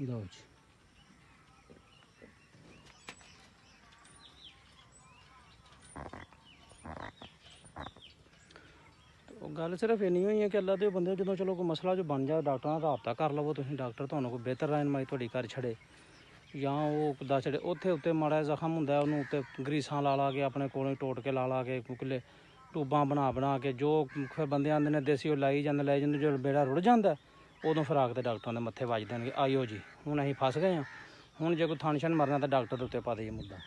ਲਓ ਜੀ ਗੱਲ ਸਿਰਫ ਇੰਨੀ ਹੋਈ ਹੈ ਕਿ ਅੱਲਾ ਦੇ ਬੰਦੇ ਜਦੋਂ ਚਲੋ ਕੋਈ ਮਸਲਾ ਜੋ ਬਣ ਜਾਏ ਡਾਕਟਰਾਂ ਨਾਲ ਰਾਬਤਾ ਕਰ ਲਵੋ ਤੁਸੀਂ, ਡਾਕਟਰ ਤੁਹਾਨੂੰ ਕੋਈ ਬਿਹਤਰ ਰਹਿਨਮਾਈ ਤੁਹਾਡੀ ਕਰ ਛੱਡੇ ਜਾਂ ਉਹ ਦੱਸ ਛੱਡੇ। ਉੱਥੇ ਉੱਤੇ ਮਾੜਾ ਜ਼ਖਮ ਹੁੰਦਾ ਉਹਨੂੰ ਉੱਤੇ ਗਰੀਸਾਂ ਲਾ ਕੇ ਆਪਣੇ ਕੋਲੋਂ ਟੋਟ ਕੇ ਲਾ ਕੇ ਕੁਕਲੇ ਟੂਬਾਂ ਬਣਾ ਕੇ ਜੋ ਫਿਰ ਬੰਦੇ ਆਉਂਦੇ ਨੇ ਦੇਸੀ ਉਹ ਲਾਈ ਜਾਂਦੇ ਜਦੋਂ ਬੇੜਾ ਰੁੜ ਜਾਂਦਾ ਉਦੋਂ ਫਿਰ ਆ ਕੇ ਡਾਕਟਰਾਂ ਦੇ ਮੱਥੇ ਵੱਜ ਦੇਣਗੇ ਆਇਓ ਜੀ ਹੁਣ ਅਸੀਂ ਫਸ ਗਏ ਹਾਂ, ਹੁਣ ਜੇ ਕੋਈ ਥਣ ਛਣ ਮਰਨਾ ਤਾਂ ਡਾਕਟਰ ਦੇ ਉੱਤੇ ਪਾ ਦੇਈਏ ਮੁੱਦਾ।